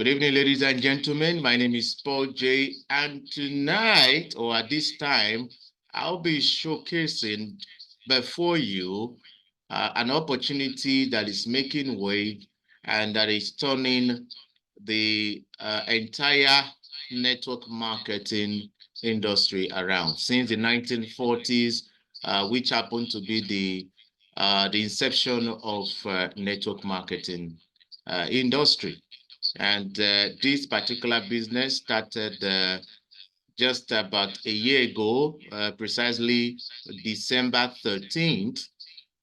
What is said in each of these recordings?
Good evening, ladies and gentlemen. My name is Paul J. And tonight, or at this time, I'll be showcasing before you an opportunity that is making wave and that is turning the entire network marketing industry around. Since the 1940s, which happened to be the inception of network marketing industry. And this particular business started just about a year ago, precisely December 13th,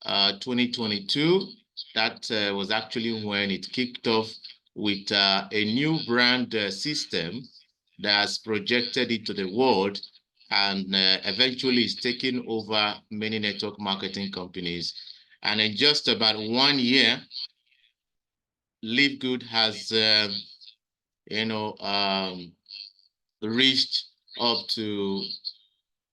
2022. That was actually when it kicked off with a new brand system that's projected into the world and eventually is taking over many network marketing companies. And in just about 1 year, Live Good has reached up to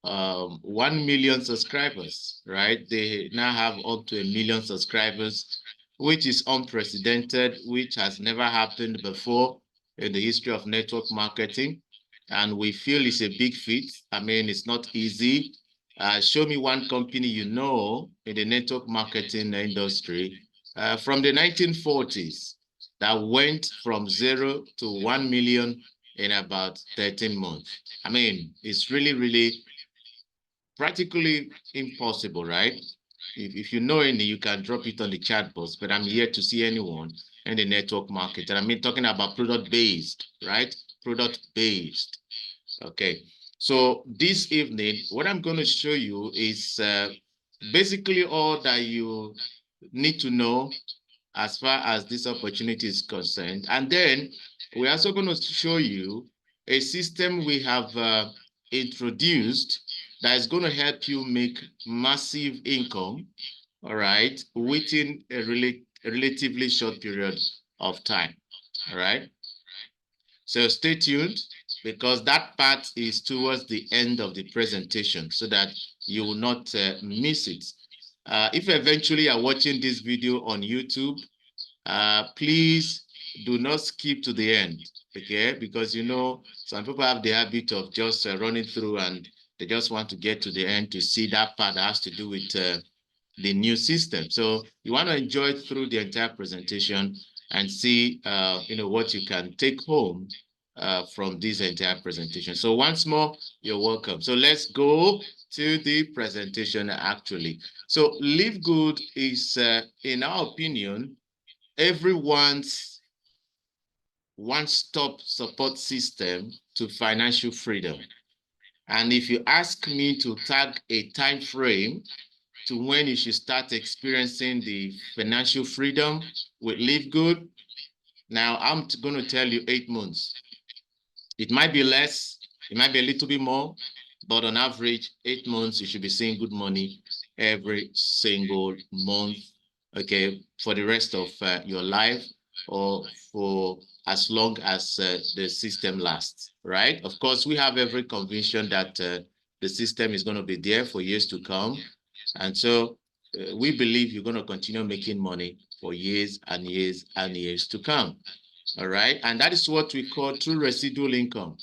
1 million subscribers, right? They now have up to 1 million subscribers, which is unprecedented, which has never happened before in the history of network marketing. And we feel it's a big feat. I mean, it's not easy. Show me one company you know in the network marketing industry from the 1940s that went from 0 to 1 million in about 13 months. I mean, it's really, really practically impossible, right? If you know any, you can drop it on the chat box, but I'm here to see anyone in the network market. And I mean, talking about product-based, right? Product-based. Okay. So this evening, what I'm going to show you is basically all that you need to know as far as this opportunity is concerned. And then we're also going to show you a system we have introduced that is going to help you make massive income, all right, within a relatively short period of time, all right? So stay tuned because that part is towards the end of the presentation so that you will not miss it. If eventually you're watching this video on YouTube, please do not skip to the end, okay? Because you know, some people have the habit of just running through and they just want to get to the end to see that part that has to do with the new system. So you want to enjoy through the entire presentation and see, what you can take home from this entire presentation. So once more, you're welcome. So let's go to the presentation actually. So Live Good is, in our opinion, everyone's one-stop support system to financial freedom. And if you ask me to tag a time frame to when you should start experiencing the financial freedom with Live Good, now I'm going to tell you 8 months. It might be less, it might be a little bit more, but on average, 8 months, you should be seeing good money every single month, okay, for the rest of your life or for as long as the system lasts, right? Of course, we have every conviction that the system is going to be there for years to come. And so we believe you're going to continue making money for years and years and years to come. All right. And that is what we call true residual income,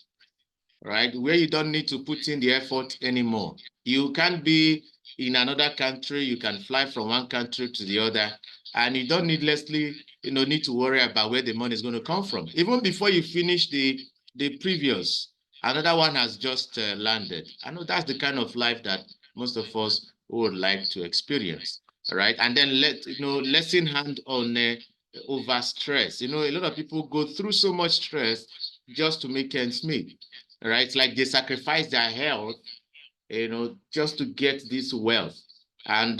right? Where you don't need to put in the effort anymore. You can't be in another country. You can fly from one country to the other, and you don't needlessly, need to worry about where the money is going to come from. Even before you finish the previous, another one has just landed. I know that's the kind of life that most of us would like to experience. All right. And then lesson hand on over stress. A lot of people go through so much stress just to make ends meet. All right. It's like they sacrifice their health, just to get this wealth. And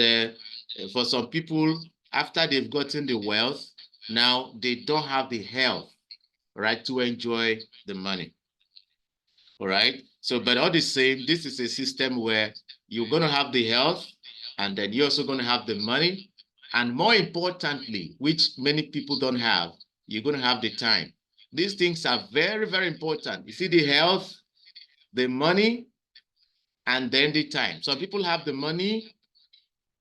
for some people, after they've gotten the wealth, now they don't have the health, right, to enjoy the money. All right. So, but all the same, this is a system where you're going to have the health and then you're also going to have the money. And more importantly, which many people don't have, you're going to have the time. These things are very, very important. You see the health, the money, and then the time. Some people have the money,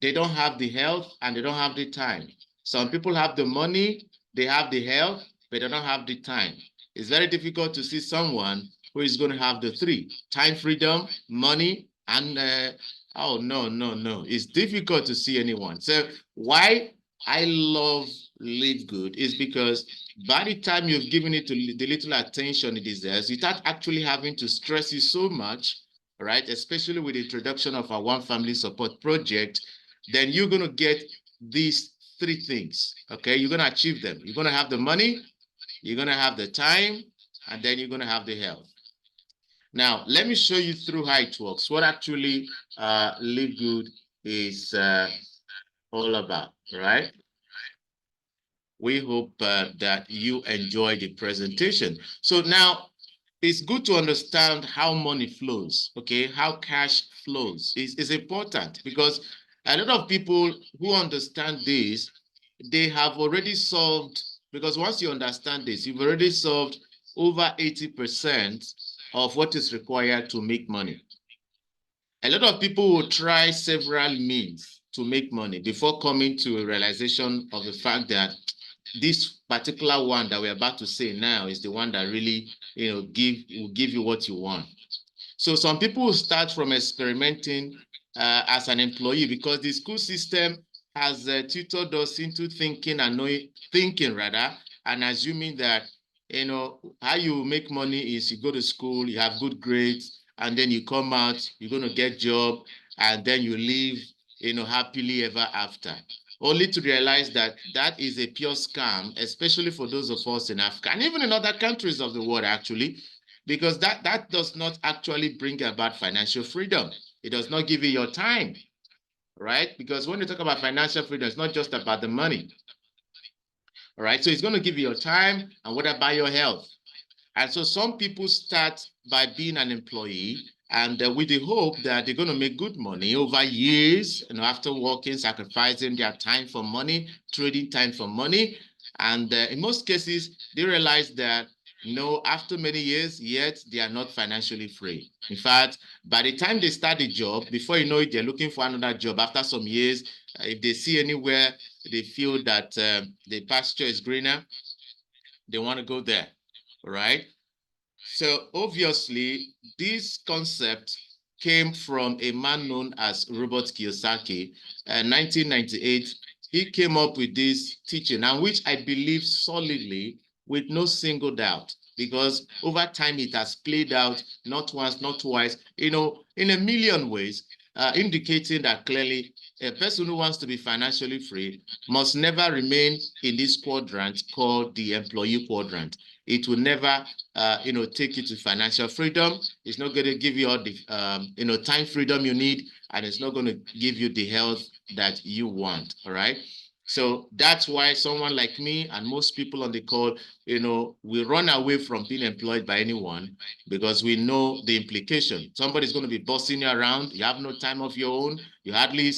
they don't have the health, and they don't have the time. Some people have the money, they have the health, but they don't have the time. It's very difficult to see someone who is going to have the three: time freedom, money, and oh, no, no, no. It's difficult to see anyone. So why I love Live Good is because by the time you've given it the little attention it deserves, without actually having to stress you so much, right? Especially with the introduction of our One Family Support Project, then you're going to get these three things, okay? You're going to achieve them. You're going to have the money, you're going to have the time, and then you're going to have the health. Now, let me show you through how it works, what actually Live Good is all about, right? We hope that you enjoy the presentation. So now, it's good to understand how money flows, okay? How cash flows is important, because a lot of people who understand this, they have already solved, because once you understand this, you've already solved over 80% of what is required to make money. A lot of people will try several means to make money before coming to a realization of the fact that this particular one that we're about to say now is the one that really, will give you what you want. So some people will start from experimenting as an employee, because the school system has tutored us into thinking and assuming that how you make money is you go to school, you have good grades, and then you come out, you're going to get job, and then you live happily ever after, only to realize that that is a pure scam, especially for those of us in Africa and even in other countries of the world, actually, because that does not actually bring about financial freedom. It does not give you your time, right? Because when you talk about financial freedom, it's not just about the money, all right? So it's going to give you your time, and what about your health? And so some people start by being an employee, and with the hope that they're going to make good money over years, after working, sacrificing their time for money, trading time for money. And in most cases, they realize that after many years, yet they are not financially free. In fact, by the time they start a job, before you know it, they're looking for another job. After some years, if they see anywhere they feel that the pasture is greener, they want to go there, right? So obviously, this concept came from a man known as Robert Kiyosaki. In 1998, he came up with this teaching, and which I believe solidly, with no single doubt, because over time it has played out not once, not twice, in a million ways, indicating that clearly a person who wants to be financially free must never remain in this quadrant called the employee quadrant. It will never take you to financial freedom. It's not going to give you all the time freedom you need, and it's not going to give you the health that you want. All right. So that's why someone like me and most people on the call, we run away from being employed by anyone, because we know the implication. Somebody's going to be bossing you around. You have no time of your own. You hardly,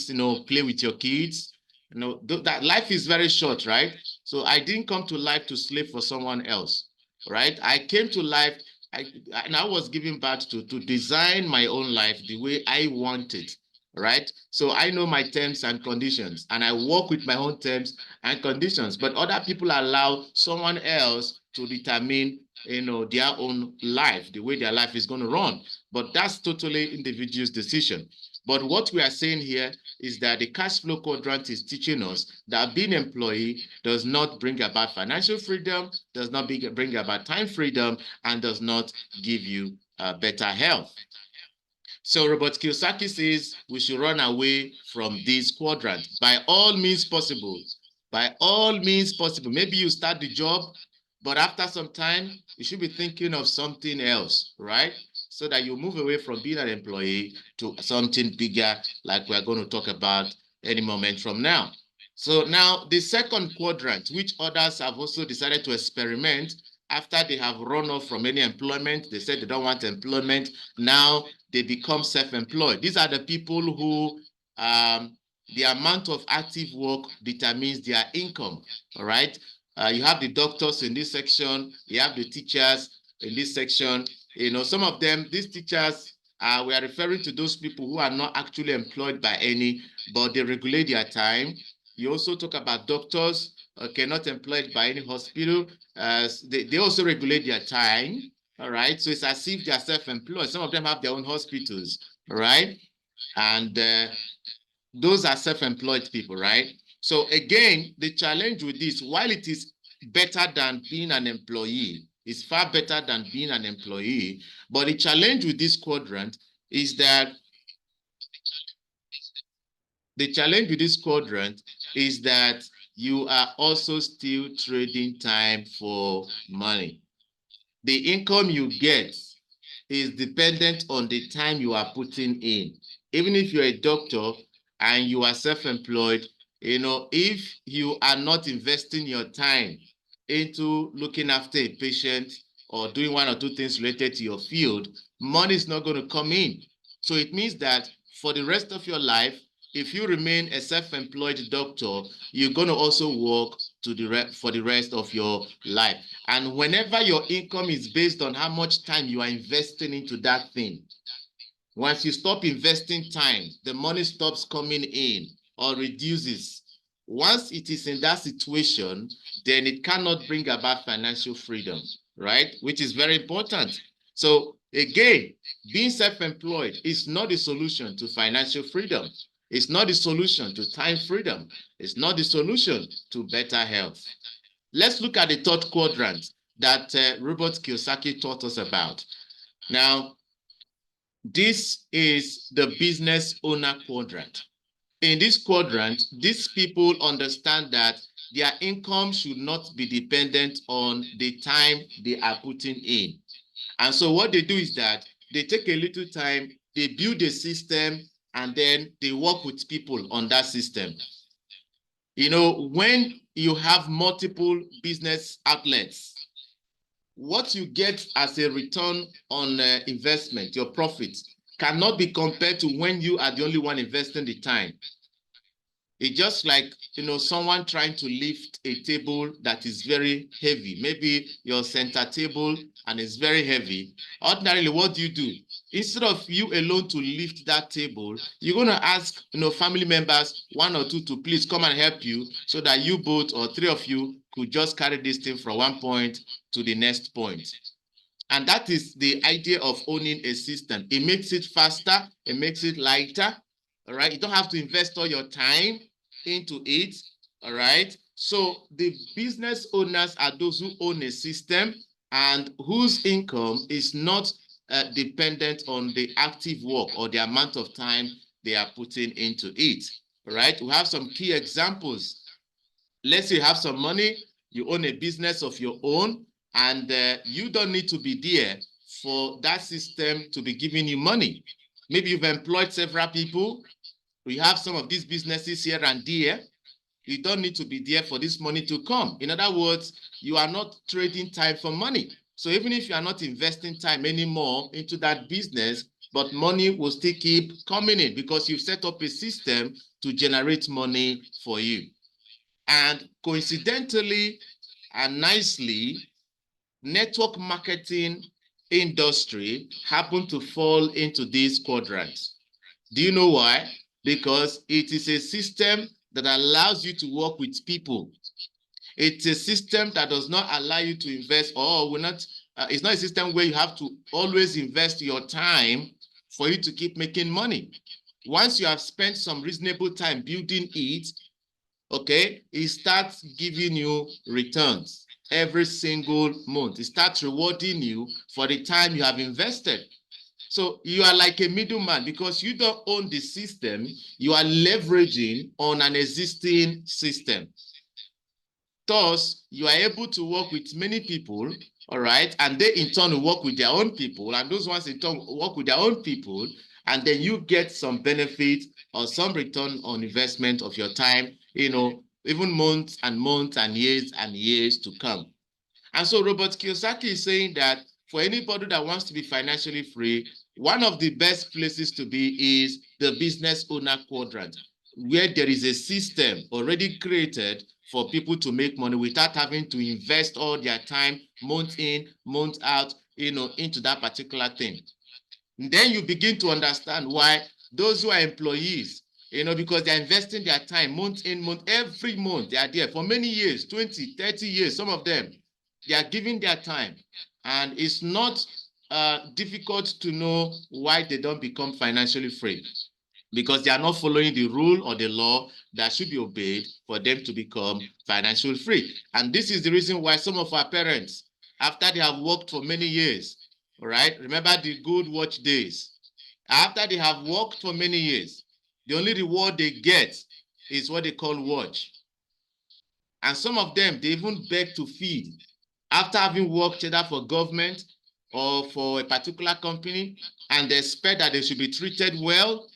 play with your kids. That life is very short, right? So I didn't come to life to slave for someone else, right? I came to life, and I was given birth to design my own life the way I want it, right? So I know my terms and conditions, and I work with my own terms and conditions. But other people allow someone else to determine, their own life, the way their life is going to run. But that's totally individual's decision. But what we are saying here is that the cash flow quadrant is teaching us that being an employee does not bring about financial freedom, does not bring about time freedom, and does not give you better health. So Robert Kiyosaki says we should run away from this quadrant by all means possible. By all means possible. Maybe you start the job, but after some time, you should be thinking of something else, right? So that you move away from being an employee to something bigger, like we're going to talk about any moment from now. So now the second quadrant, which others have also decided to experiment after they have run off from any employment, they said they don't want employment. Now they become self-employed. These are the people who the amount of active work determines their income, all right? You have the doctors in this section, you have the teachers in this section. Some of them, these teachers, we are referring to those people who are not actually employed by any, but they regulate their time. You also talk about doctors. okay, not employed by any hospital. They also regulate their time, all right? So it's as if they're self-employed. Some of them have their own hospitals, all right? And those are self-employed people, right? So again, the challenge with this, while it is better than being an employee, it's far better than being an employee, but the challenge with this quadrant is that you are also still trading time for money. The income you get is dependent on the time you are putting in. Even if you're a doctor and you are self-employed, if you are not investing your time into looking after a patient or doing one or two things related to your field, money is not going to come in. So it means that for the rest of your life, if you remain a self-employed doctor, you're going to also work for the rest of your life. And whenever your income is based on how much time you are investing into that thing, once you stop investing time, the money stops coming in or reduces. Once it is in that situation, then it cannot bring about financial freedom, right? Which is very important. So again, being self-employed is not the solution to financial freedom. It's not the solution to time freedom. It's not the solution to better health. Let's look at the third quadrant that Robert Kiyosaki taught us about. Now, this is the business owner quadrant. In this quadrant, these people understand that their income should not be dependent on the time they are putting in. And so what they do is that they take a little time, they build a system, and then they work with people on that system. When you have multiple business outlets, what you get as a return on investment, your profits, cannot be compared to when you are the only one investing the time. It's just like, someone trying to lift a table that is very heavy, maybe your center table, and it's very heavy. Ordinarily, what do? Instead of you alone to lift that table, you're going to ask, family members, one or two, to please come and help you so that you both or three of you could just carry this thing from one point to the next point. And that is the idea of owning a system. It makes it faster, it makes it lighter, all right? You don't have to invest all your time into it, all right? So the business owners are those who own a system and whose income is not dependent on the active work or the amount of time they are putting into it, all right? We have some key examples. Let's say you have some money, you own a business of your own, and you don't need to be there for that system to be giving you money. Maybe you've employed several people. We have some of these businesses here and there. You don't need to be there for this money to come. In other words, you are not trading time for money. So even if you are not investing time anymore into that business, but money will still keep coming in because you've set up a system to generate money for you. And coincidentally and nicely, network marketing industry happen to fall into these quadrants. Do you know why? Because it is a system that allows you to work with people. It's a system that does not allow you to invest, or will not. It's not a system where you have to always invest your time for you to keep making money. Once you have spent some reasonable time building it, okay, it starts giving you returns every single month. It starts rewarding you for the time you have invested. So you are like a middleman because you don't own the system. You are leveraging on an existing system. Thus, you are able to work with many people, all right, and they in turn work with their own people, and those ones in turn work with their own people, and then you get some benefit or some return on investment of your time, even months and months and years to come. And so Robert Kiyosaki is saying that for anybody that wants to be financially free, one of the best places to be is the business owner quadrant, where there is a system already created for people to make money without having to invest all their time, month in, month out, into that particular thing. And then you begin to understand why those who are employees, because they're investing their time month in, month, every month. They are there for many years, 20, 30 years, some of them. They are giving their time. And it's not difficult to know why they don't become financially free, because they are not following the rule or the law that should be obeyed for them to become financially free. And this is the reason why some of our parents, after they have worked for many years, all right, remember the good watch days, after they have worked for many years, the only reward they get is what they call watch. And some of them, they even beg to feed after having worked either for government or for a particular company, and they expect that they should be treated well,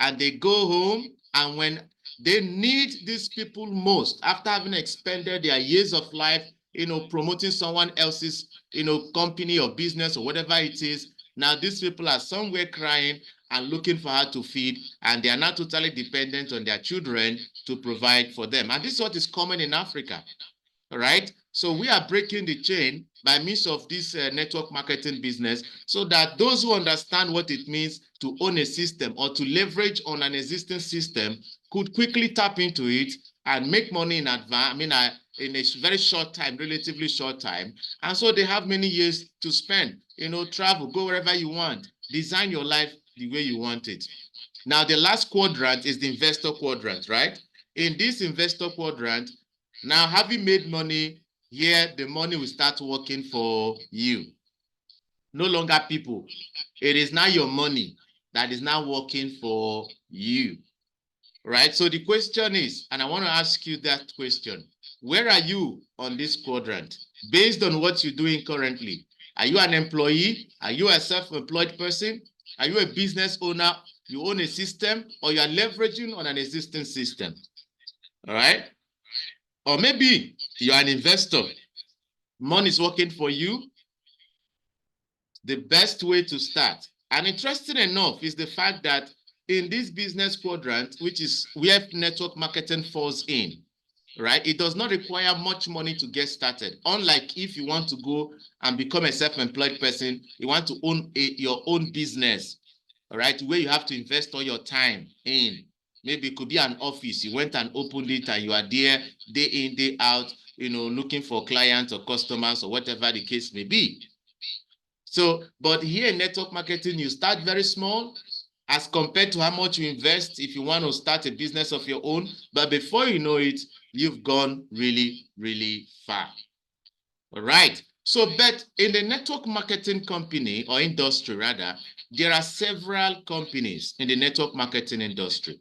and they go home, and when they need these people most, after having expended their years of life, promoting someone else's, company or business or whatever it is, now these people are somewhere crying and looking for her to feed, and they are now totally dependent on their children to provide for them. And this is what is common in Africa. All right. So we are breaking the chain by means of this network marketing business, so that those who understand what it means to own a system or to leverage on an existing system could quickly tap into it and make money in advance. In a very short time, relatively short time. And so they have many years to spend, travel, go wherever you want, design your life the way you want it. Now, the last quadrant is the investor quadrant, right? In this investor quadrant, now, having made money, here the money will start working for you. No longer people. It is now your money that is now working for you. Right? So the question is, and I want to ask you that question, where are you on this quadrant? Based on what you're doing currently, are you an employee? Are you a self-employed person? Are you a business owner? You own a system, or you are leveraging on an existing system? All right? Or maybe you're an investor. Money is working for you. The best way to start, and interesting enough, is the fact that in this business quadrant, which is where network marketing falls in, right? It does not require much money to get started. Unlike if you want to go and become a self-employed person, you want to own your own business, all right, where you have to invest all your time in. Maybe it could be an office. You went and opened it, and you are there day in, day out, looking for clients or customers or whatever the case may be. So, but here in network marketing, you start very small as compared to how much you invest if you want to start a business of your own. But before you know it, you've gone really, really far. All right. So, but in the network marketing company, or industry rather, there are several companies in the network marketing industry.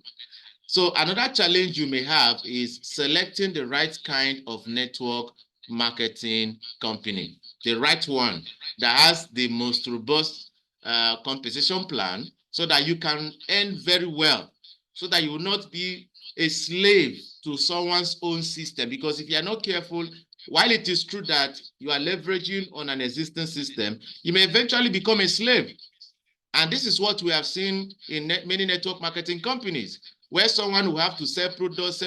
So another challenge you may have is selecting the right kind of network marketing company, the right one that has the most robust compensation plan, so that you can earn very well, so that you will not be a slave to someone's own system. Because if you are not careful, while it is true that you are leveraging on an existing system, you may eventually become a slave. And this is what we have seen in many network marketing companies, where someone will have to sell products.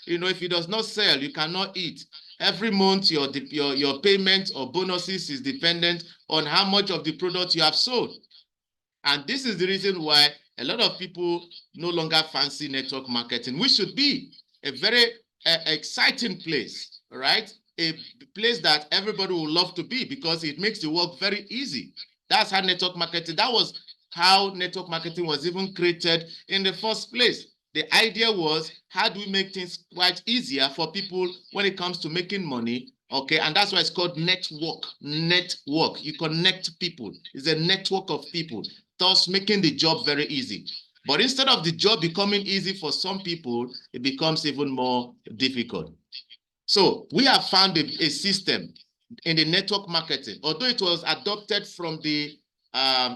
If he does not sell, you cannot eat. Every month, your payment or bonuses is dependent on how much of the product you have sold. And this is the reason why a lot of people no longer fancy network marketing, which should be a very exciting place, right? A place that everybody will love to be, because it makes the work very easy. That's how network marketing, that was how network marketing was even created in the first place. The idea was, how do we make things quite easier for people when it comes to making money? Okay, and that's why it's called network. Network. You connect people. It's a network of people, thus making the job very easy. But instead of the job becoming easy for some people, it becomes even more difficult. So we have found a system in the network marketing, although it was adopted from the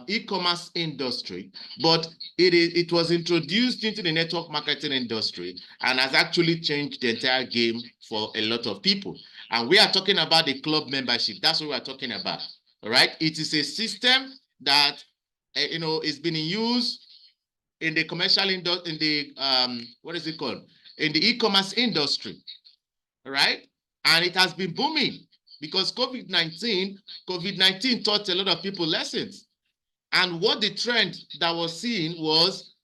e-commerce industry, but it was introduced into the network marketing industry and has actually changed the entire game for a lot of people. And we are talking about the club membership. That's what we're talking about. All right. It is a system that is being used in the commercial industry, in the what is it called? In the e-commerce industry. All right. And it has been booming because COVID-19 taught a lot of people lessons. And what the trend that was seen was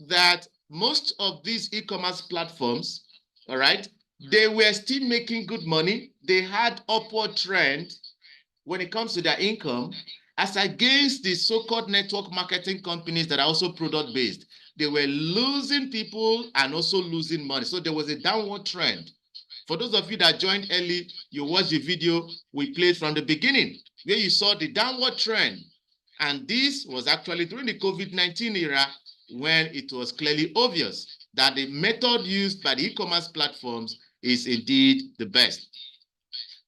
that most of these e-commerce platforms, all right, they were still making good money. They had upward trend when it comes to their income, as against the so-called network marketing companies that are also product-based. They were losing people and also losing money. So there was a downward trend. For those of you that joined early, you watched the video we played from the beginning, where you saw the downward trend. And this was actually during the COVID-19 era, when it was clearly obvious that the method used by the e-commerce platforms is indeed the best.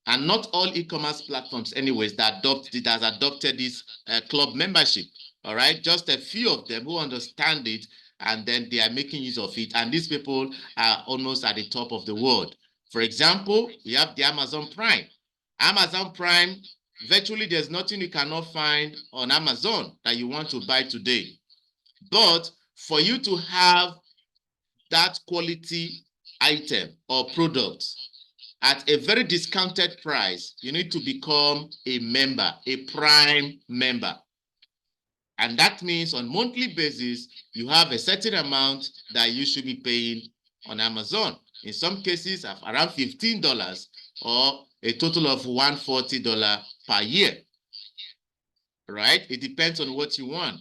And not all e-commerce platforms, anyways, that has adopted this club membership. All right, just a few of them who understand it, and then they are making use of it. And these people are almost at the top of the world. For example, we have the Amazon Prime. Amazon Prime, virtually there's nothing you cannot find on Amazon that you want to buy today. But for you to have that quality item or product at a very discounted price, you need to become a member, a Prime member. And that means on a monthly basis, you have a certain amount that you should be paying on Amazon. In some cases, around $15 or a total of $140 per year. Right? It depends on what you want.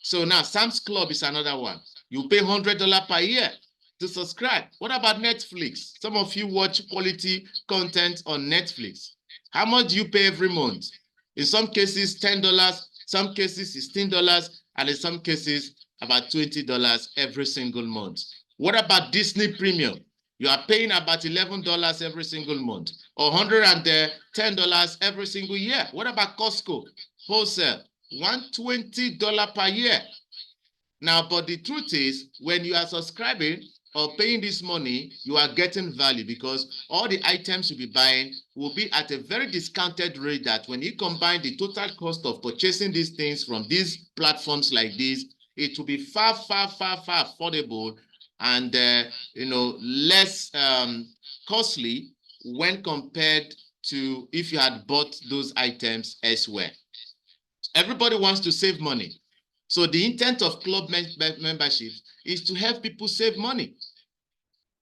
So now Sam's Club is another one. You pay $100 per year to subscribe. What about Netflix? Some of you watch quality content on Netflix. How much do you pay every month? In some cases, $10, some cases, $16, and in some cases, about $20 every single month. What about Disney Premium? You are paying about $11 every single month, or $110 every single year. What about Costco? Wholesale, $120 per year. Now, but the truth is, when you are subscribing or paying this money, you are getting value, because all the items you'll be buying will be at a very discounted rate, that when you combine the total cost of purchasing these things from these platforms like this, it will be far, far, far, far affordable and less costly when compared to if you had bought those items elsewhere. Everybody wants to save money. So the intent of club membership is to help people save money.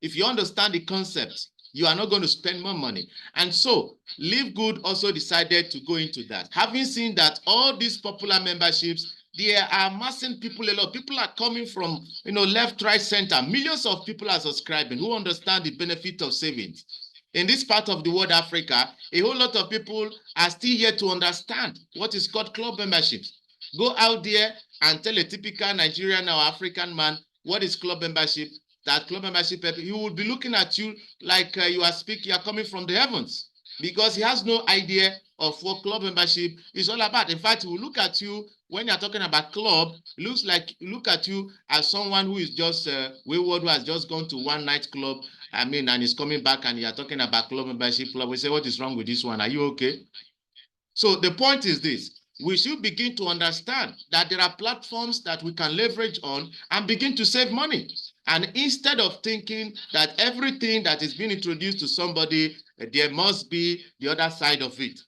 If you understand the concept, you are not going to spend more money. And so Live Good also decided to go into that. Having seen that all these popular memberships, they are amassing people a lot. People are coming from left, right, center. Millions of people are subscribing who understand the benefit of savings. In this part of the world, Africa, a whole lot of people are still yet to understand what is called club memberships. Go out there and tell a typical Nigerian or African man what is club membership. That club membership, he will be looking at you like you are coming from the heavens, because he has no idea of what club membership is all about. In fact, he will look at you when you're talking about club, look at you as someone who is just wayward, who has just gone to one night club, and is coming back, and you're talking about club membership. We say, what is wrong with this one? Are you okay? So the point is this. We should begin to understand that there are platforms that we can leverage on and begin to save money. And instead of thinking that everything that is being introduced to somebody, there must be the other side of it.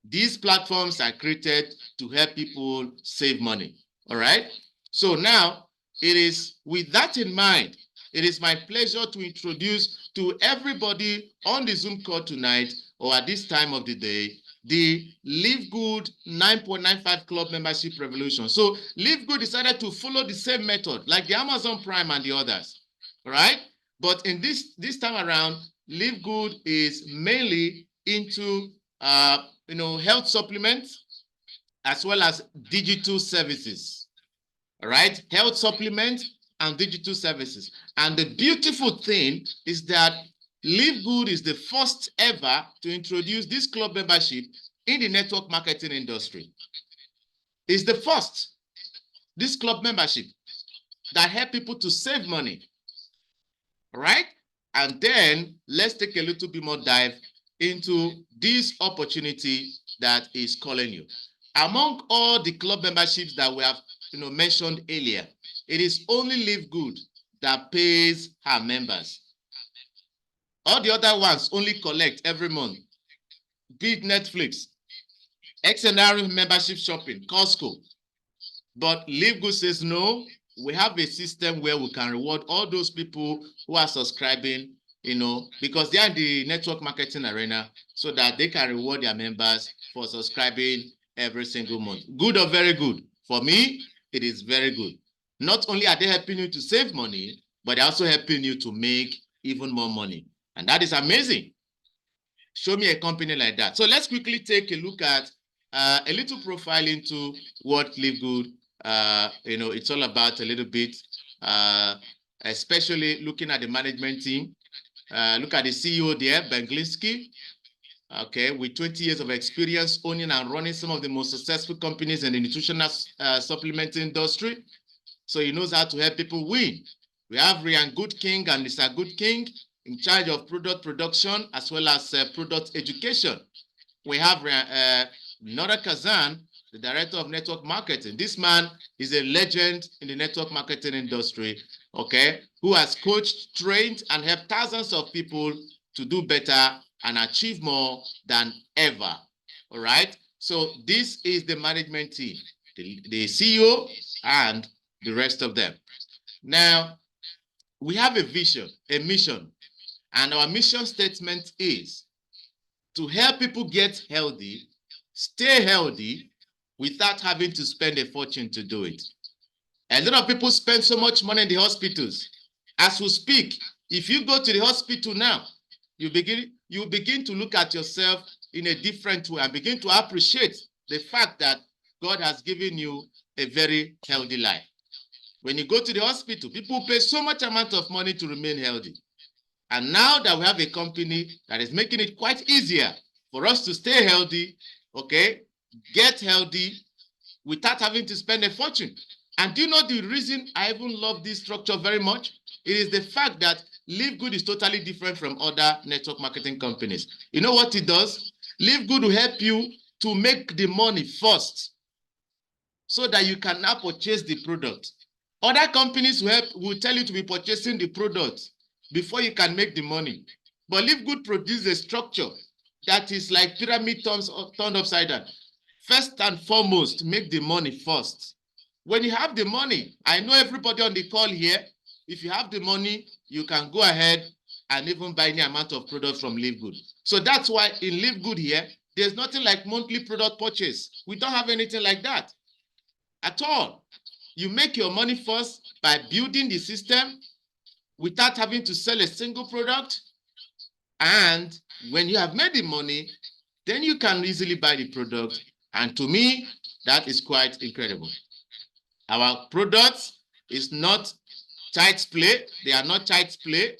These platforms are created to help people save money. All right? So now, it is with that in mind, it is my pleasure to introduce to everybody on the Zoom call tonight, or at this time of the day, the Live Good 9.95 Club Membership Revolution. So Live Good decided to follow the same method like the Amazon Prime and the others, right? But in this time around, Live Good is mainly into health supplements as well as digital services, all right? Health supplements and digital services. And the beautiful thing is that Live Good is the first ever to introduce this club membership in the network marketing industry. It's the first, this club membership, that help people to save money, right? And then let's take a little bit more dive into this opportunity that is calling you. Among all the club memberships that we have mentioned earlier, it is only Live Good that pays her members. All the other ones only collect every month. Be it Netflix, XNR membership shopping, Costco. But Live Good says no, we have a system where we can reward all those people who are subscribing, because they are in the network marketing arena, so that they can reward their members for subscribing every single month. Good or very good? For me, it is very good. Not only are they helping you to save money, but they're also helping you to make even more money. And that is amazing. Show me a company like that. So let's quickly take a look at a little profile into what Live Good, it's all about a little bit, especially looking at the management team. Look at the CEO there, Benglinsky, okay, with 20 years of experience owning and running some of the most successful companies in the nutritional supplement industry. So he knows how to help people win. We have Ryan Good King and Mr. Good King in charge of product production as well as product education. We have Nora Kazan, the director of network marketing. This man is a legend in the network marketing industry, okay, who has coached, trained, and helped thousands of people to do better and achieve more than ever. All right. So this is the management team, the CEO and the rest of them. Now, we have a vision, a mission, and our mission statement is to help people get healthy, stay healthy, without having to spend a fortune to do it. A lot of people spend so much money in the hospitals. As we speak, if you go to the hospital now, you begin to look at yourself in a different way and begin to appreciate the fact that God has given you a very healthy life. When you go to the hospital, people pay so much amount of money to remain healthy. And now that we have a company that is making it quite easier for us to stay healthy, okay, get healthy without having to spend a fortune. And do you know the reason I even love this structure very much? It is the fact that Live Good is totally different from other network marketing companies. You know what it does? Live Good will help you to make the money first so that you can now purchase the product. Other companies will tell you to be purchasing the product before you can make the money. But Live Good produces a structure that is like pyramid turned upside down. First and foremost, make the money first. When you have the money, I know everybody on the call here, if you have the money, you can go ahead and even buy any amount of products from Live Good. So that's why in Live Good here, there's nothing like monthly product purchase. We don't have anything like that at all. You make your money first by building the system without having to sell a single product. And when you have made the money, then you can easily buy the product. And to me, that is quite incredible. Our products is not child's play. They are not child's play.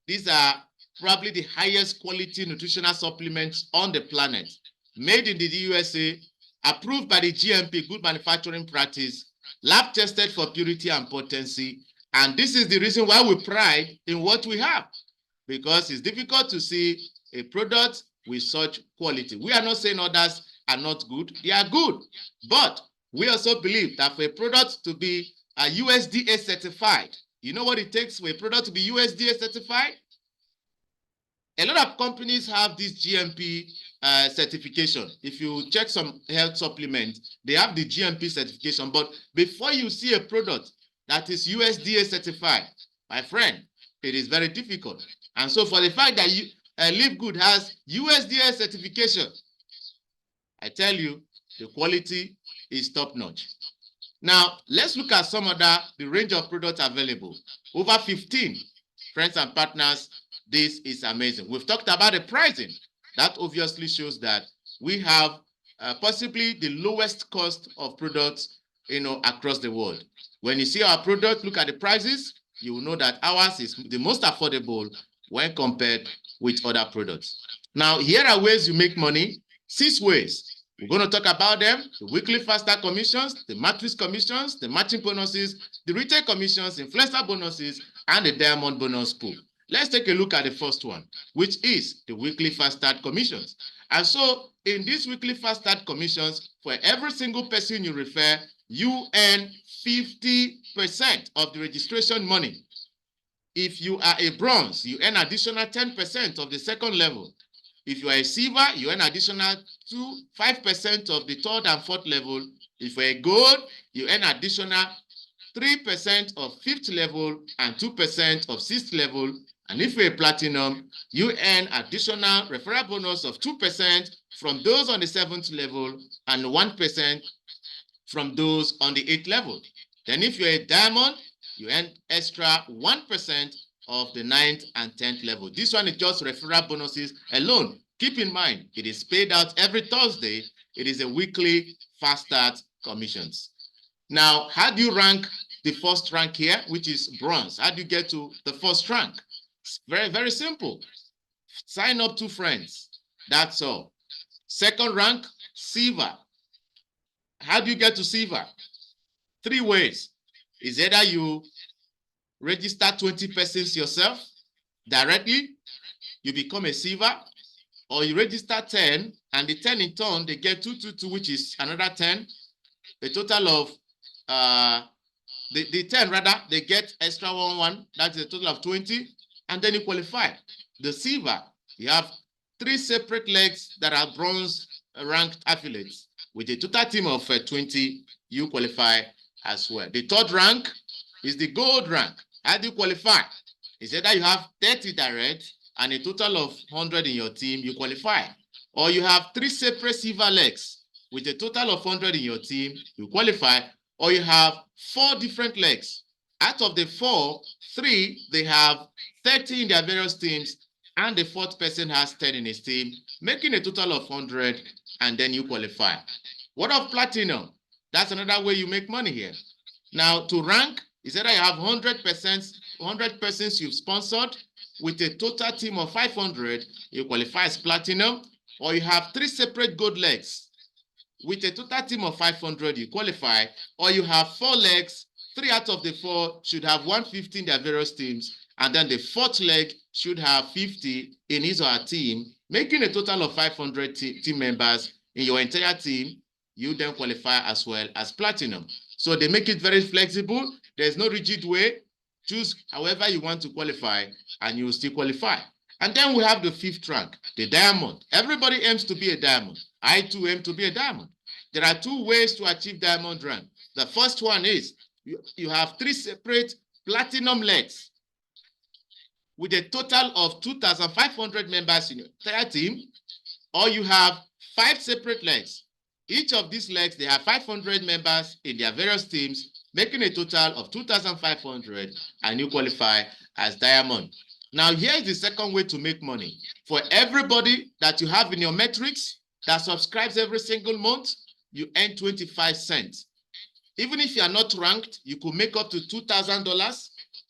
These are probably the highest quality nutritional supplements on the planet, made in the USA, approved by the GMP, Good Manufacturing Practice, lab tested for purity and potency. And this is the reason why we pride in what we have, because it's difficult to see a product with such quality. We are not saying others are not good. They are good. But we also believe that for a product to be USDA certified, you know what it takes for a product to be USDA certified? A lot of companies have this GMP certification. If you check some health supplements, they have the GMP certification. But before you see a product that is USDA certified, my friend, it is very difficult. And so for the fact that Live Good has USDA certification, I tell you, the quality is top-notch. Now, let's look at the range of products available. Over 15, friends and partners, this is amazing. We've talked about the pricing. That obviously shows that we have possibly the lowest cost of products, across the world. When you see our product, look at the prices, you will know that ours is the most affordable when compared with other products. Now, here are ways you make money. 6 ways. We're going to talk about them: the weekly faster commissions, the matrix commissions, the matching bonuses, the retail commissions, influencer bonuses, and the diamond bonus pool. Let's take a look at the first one, which is the weekly fast start commissions. And so in these weekly fast start commissions, for every single person you refer, you earn 50% of the registration money. If you are a bronze, you earn additional 10% of the second level. If you are a silver, you earn additional 5% of the third and fourth level. If you're a gold, you earn additional 3% of 5th level, and 2% of 6th level. And if you're a platinum, you earn additional referral bonus of 2% from those on the 7th level and 1% from those on the 8th level. Then if you're a diamond, you earn extra 1% of the 9th and 10th level. This one is just referral bonuses alone. Keep in mind, it is paid out every Thursday. It is a weekly fast start commissions. Now, how do you rank the first rank here, which is bronze? How do you get to the first rank? It's very, very simple. Sign up 2 friends. That's all. Second rank, silver. How do you get to silver? 3 ways. Is either you register 20 persons yourself directly, you become a silver, or you register 10, and the 10 in turn, they get 222, which is another 10, a total of, the 10 rather, they get extra 1, that's a total of 20, and then you qualify. The silver, you have 3 separate legs that are bronze ranked affiliates. With a total team of 20, you qualify as well. The third rank is the gold rank. How do you qualify? It's either you have 30 direct and a total of 100 in your team, you qualify. Or you have 3 separate silver legs with a total of 100 in your team, you qualify. Or you have 4 different legs. Out of the 4, 3, they have 30 in their various teams, and the 4th person has 10 in his team, making a total of 100, and then you qualify. What of platinum? That's another way you make money here. Now, to rank, is that you have 100 persons you've sponsored with a total team of 500, you qualify as platinum. Or you have 3 separate gold legs with a total team of 500, you qualify. Or you have 4 legs, 3 out of the 4 should have 150 in their various teams, and then the 4th leg should have 50 in his or her team, making a total of 500 team members in your entire team. You then qualify as well as platinum. So they make it very flexible. There's no rigid way. Choose however you want to qualify, and you will still qualify. And then we have the 5th rank, the diamond. Everybody aims to be a diamond. I too aim to be a diamond. There are 2 ways to achieve diamond rank. The first one is you have 3 separate platinum legs with a total of 2,500 members in your entire team, or you have 5 separate legs. Each of these legs, they have 500 members in their various teams, making a total of 2,500, and you qualify as diamond. Now, here is the second way to make money. For everybody that you have in your metrics that subscribes every single month, you earn 25 cents. Even if you are not ranked, you could make up to $2,000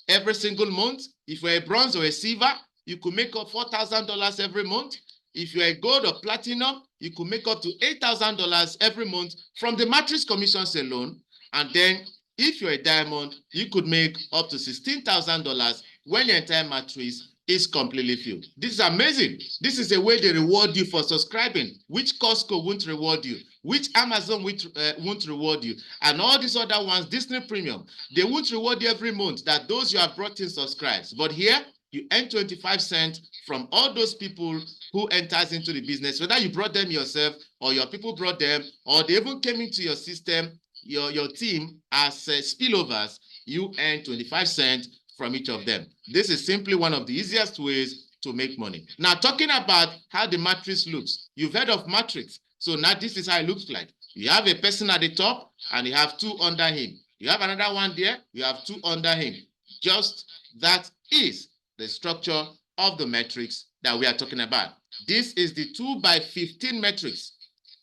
every single month. If you're a bronze or a silver, you could make up $4,000 every month. If you're a gold or platinum, you could make up to $8,000 every month from the matrix commissions alone. And then if you're a diamond, you could make up to $16,000 when your entire matrix is completely filled. This is amazing. This is a way they reward you for subscribing, which Costco won't reward you, which Amazon won't reward you, and all these other ones, Disney Premium, they won't reward you every month that those you have brought in subscribes. But here, you earn 25 cents from all those people who enters into the business, whether you brought them yourself or your people brought them, or they even came into your system, your team as spillovers, you earn 25 cents from each of them. This is simply one of the easiest ways to make money. Now, talking about how the matrix looks, you've heard of matrix. So now this is how it looks like. You have a person at the top and you have 2 under him. You have another one there, you have 2 under him. Just that is the structure of the matrix that we are talking about. This is the 2x15 matrix,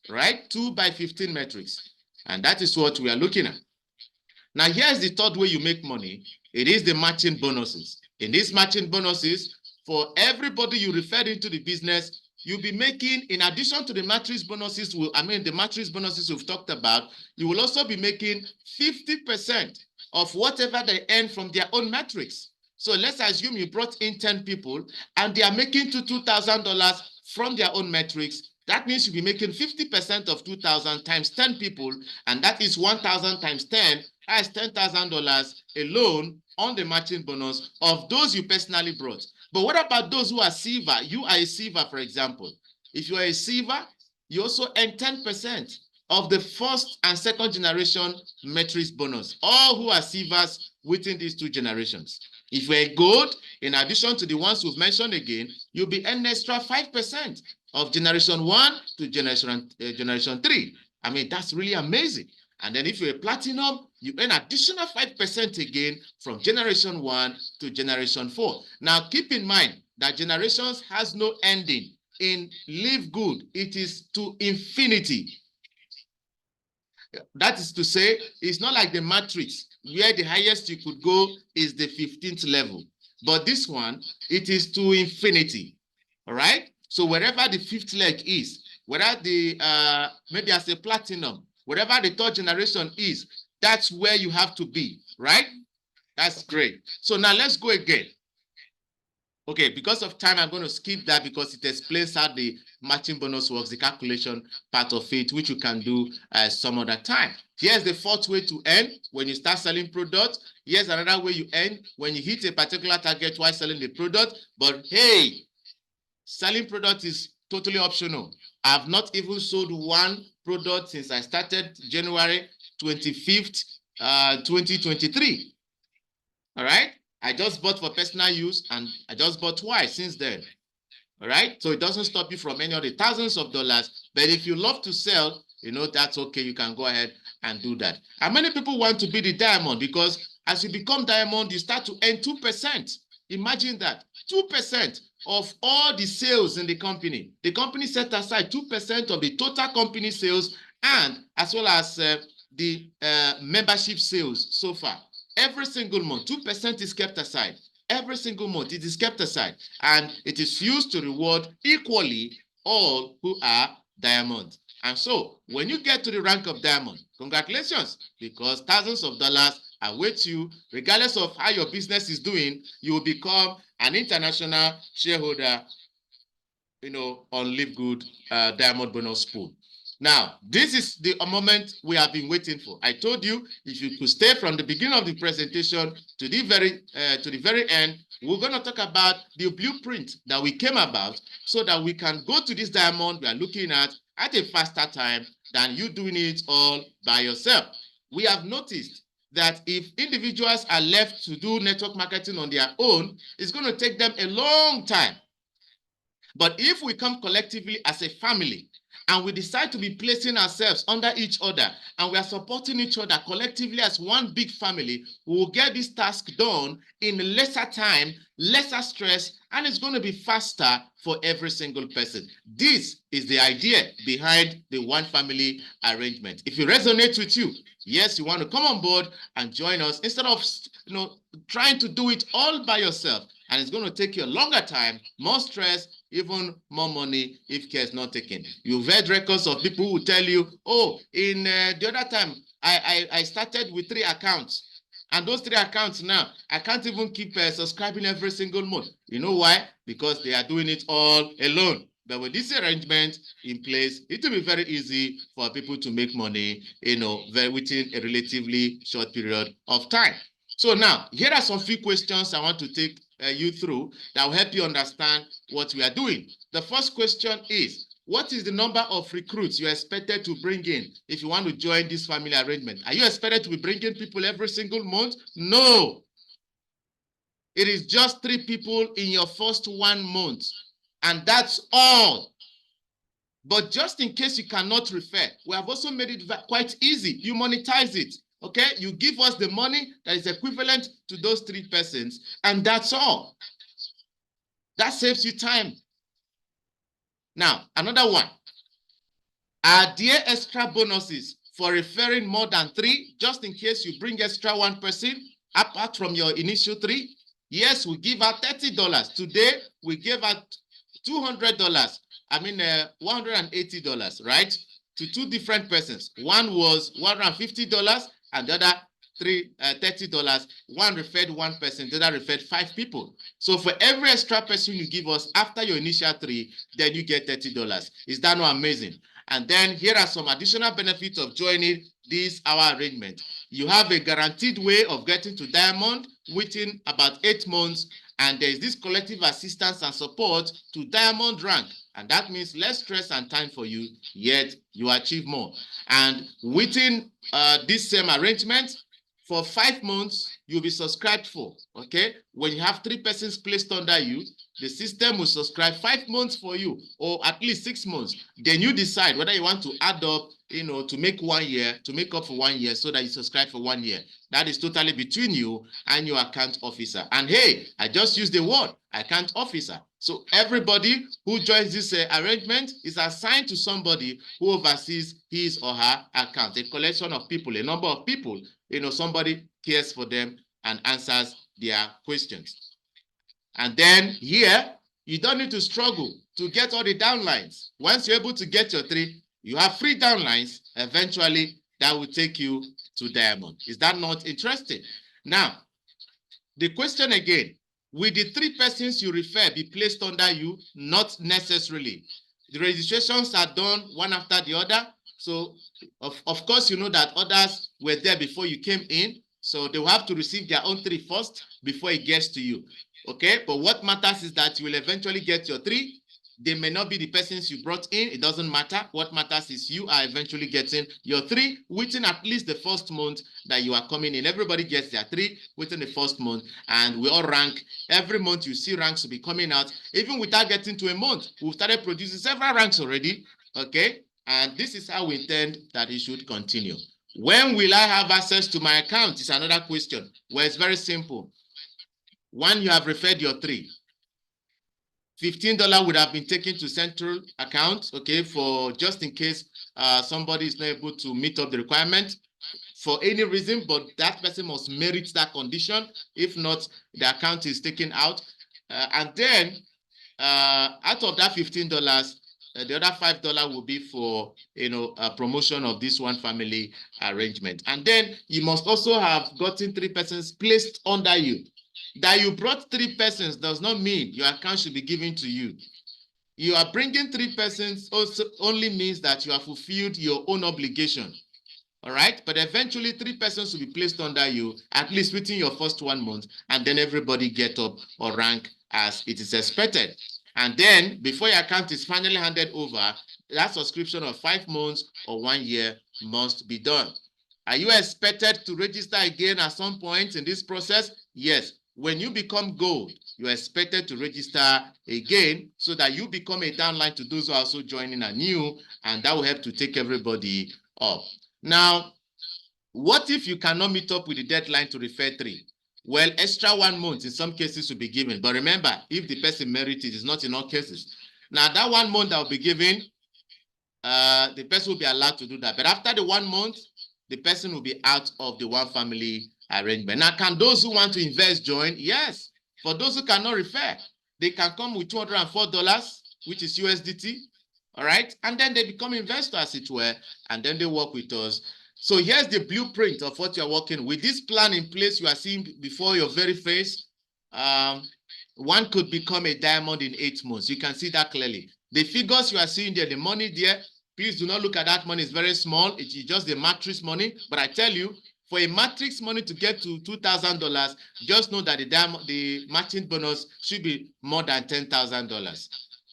right? 2x15 matrix. And that is what we are looking at. Now, here's the third way you make money. It is the matching bonuses. In these matching bonuses, for everybody you referred into the business, you'll be making, in addition to the matrix bonuses, the matrix bonuses we've talked about, you will also be making 50% of whatever they earn from their own matrix. So let's assume you brought in 10 people and they are making $2,000 from their own metrics. That means you'll be making 50% of 2,000 times 10 people, and that is 1,000 times 10. That's $10,000 alone on the matching bonus of those you personally brought. But what about those who are silver? You are a silver, for example. If you are a silver, you also earn 10% of the first and second generation matrix bonus. All who are silvers within these two generations. If you're gold, in addition to the ones we've mentioned again, you'll be an extra 5% of generation 1 to generation 3. I mean, that's really amazing. And then if you're a platinum, you earn additional 5% again from generation 1 to generation 4. Now, keep in mind that generations has no ending. In Live Good, it is to infinity. That is to say, it's not like the matrix, where the highest you could go is the 15th level. But this one, it is to infinity. All right? So wherever the fifth leg is, whether the maybe as a platinum, wherever the third generation is, that's where you have to be, right? That's great. So now let's go again. Okay, because of time, I'm going to skip that because it explains how the matching bonus works, the calculation part of it, which you can do some other time. Here's the fourth way to earn when you start selling products. Here's another way you earn when you hit a particular target while selling the product. But hey, selling product is totally optional. I've not even sold one product since I started January 25th, 2023. All right? I just bought for personal use, and I just bought twice since then. All right? So it doesn't stop you from any of the thousands of dollars. But if you love to sell, you know, that's okay. You can go ahead and do that. And many people want to be the diamond because as you become diamond, you start to earn 2%. Imagine that. 2% of all the sales in the company. The company set aside 2% of the total company sales and as well as the membership sales so far. Every single month, 2% is kept aside. Every single month, it is kept aside. And it is used to reward equally all who are diamond. And so, when you get to the rank of diamond, congratulations, because thousands of dollars await you. Regardless of how your business is doing, you will become an international shareholder, you know, on Live Good Diamond Bonus Pool. Now, this is the moment we have been waiting for. I told you, if you could stay from the beginning of the presentation to the very end, we're going to talk about the blueprint that we came about so that we can go to this diamond we are looking at a faster time than you doing it all by yourself. We have noticed that if individuals are left to do network marketing on their own, it's going to take them a long time. But if we come collectively as a family, and we decide to be placing ourselves under each other, and we are supporting each other collectively as one big family, we will get this task done in lesser time, lesser stress, and it's going to be faster for every single person. This is the idea behind the one family arrangement. If it resonates with you, yes, you want to come on board and join us instead of trying to do it all by yourself, and it's going to take you a longer time, more stress, even more money if care is not taken. You've heard records of people who tell you, oh, in the other time, I started with 3 accounts. And those 3 accounts now, I can't even keep subscribing every single month. You know why? Because they are doing it all alone. But with this arrangement in place, it will be very easy for people to make money, within a relatively short period of time. So now, here are some few questions I want to take you through that will help you understand what we are doing. The first question is, what is the number of recruits you are expected to bring in if you want to join this family arrangement? Are you expected to be bringing people every single month? No. It is just 3 people in your first 1 month, and that's all. But just in case you cannot refer, we have also made it quite easy. You monetize it. Okay, you give us the money that is equivalent to those 3 persons, and that's all. That saves you time. Now, another one. Are there extra bonuses for referring more than 3, just in case you bring extra 1 person apart from your initial 3? Yes, we give out $30. Today, we gave out $200. I mean, $180, right? To 2 different persons. One was $150 and the other $30. One referred 1 person, the other referred 5 people. So for every extra person you give us after your initial 3, then you get $30. Is that not amazing? And then here are some additional benefits of joining this our arrangement. You have a guaranteed way of getting to diamond within about 8 months, and there is this collective assistance and support to diamond rank. And that means less stress and time for you, yet you achieve more. And within this same arrangement, for 5 months, you'll be subscribed for, okay? When you have 3 persons placed under you, the system will subscribe 5 months for you, or at least 6 months. Then you decide whether you want to add up, to make 1 year, to make up for 1 year, so that you subscribe for 1 year. That is totally between you and your account officer. And hey, I just used the word account officer. So everybody who joins this arrangement is assigned to somebody who oversees his or her account, a collection of people, a number of people. Somebody cares for them and answers their questions. And then here, you don't need to struggle to get all the downlines. Once you're able to get your 3, you have free downlines. Eventually, that will take you to diamond. Is that not interesting? Now, the question again, will the 3 persons you refer be placed under you? Not necessarily. The registrations are done one after the other. So, of course, you know that others were there before you came in. So they will have to receive their own 3 first before it gets to you. Okay, but what matters is that you will eventually get your 3. They may not be the persons you brought in. It doesn't matter. What matters is you are eventually getting your 3 within at least the first month that you are coming in. Everybody gets their 3 within the first month, and we all rank. Every month you see ranks will be coming out. Even without getting to a month, we've started producing several ranks already. Okay, and this is how we intend that it should continue. When will I have access to my account is another question. Well, it's very simple. When you have referred your 3, $15 would have been taken to central account, okay, for just in case somebody is not able to meet up the requirement for any reason, but that person must merit that condition. If not, the account is taken out. And then out of that $15, the other $5 will be for, a promotion of this one family arrangement. And then you must also have gotten 3 persons placed under you. That you brought 3 persons does not mean your account should be given to you. You are bringing 3 persons also only means that you have fulfilled your own obligation. All right, but eventually 3 persons will be placed under you, at least within your first 1 month, and then everybody get up or rank as it is expected. And then before your account is finally handed over, that subscription of 5 months or 1 year must be done. Are you expected to register again at some point in this process? Yes. When you become gold, you're expected to register again so that you become a downline to those who are also joining anew, and that will help to take everybody up. Now, what if you cannot meet up with the deadline to refer 3? Well, extra 1 month in some cases will be given. But remember, if the person merits it, it's not in all cases. Now, that 1 month that will be given, the person will be allowed to do that. But after the 1 month, the person will be out of the one family arrangement. Now, can those who want to invest join? Yes. For those who cannot refer, they can come with $204, which is USDT. All right. And then they become investors, as it were, and then they work with us. So here's the blueprint of what you're working with. This plan in place you are seeing before your very face. One could become a diamond in 8 months. You can see that clearly. The figures you are seeing there, the money there, please do not look at that money. It's very small. It's just the matrix money. But I tell you, for a matrix money to get to $2,000, just know that the matching bonus should be more than $10,000.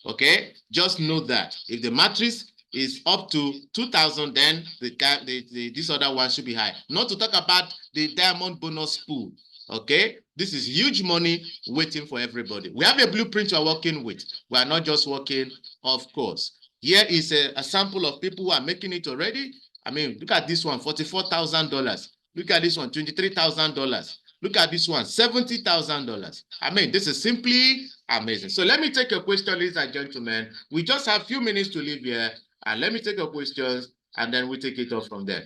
Okay? Just know that. If the matrix is up to 2,000, then this other one should be high. Not to talk about the diamond bonus pool. Okay? This is huge money waiting for everybody. We have a blueprint we're working with. We are not just working, of course. Here is a sample of people who are making it already. I mean, look at this one, $44,000. Look at this one, $23,000. Look at this one, $70,000. I mean, this is simply amazing. So let me take your question, ladies and gentlemen. We just have a few minutes to leave here. And let me take your questions, and then we take it off from there.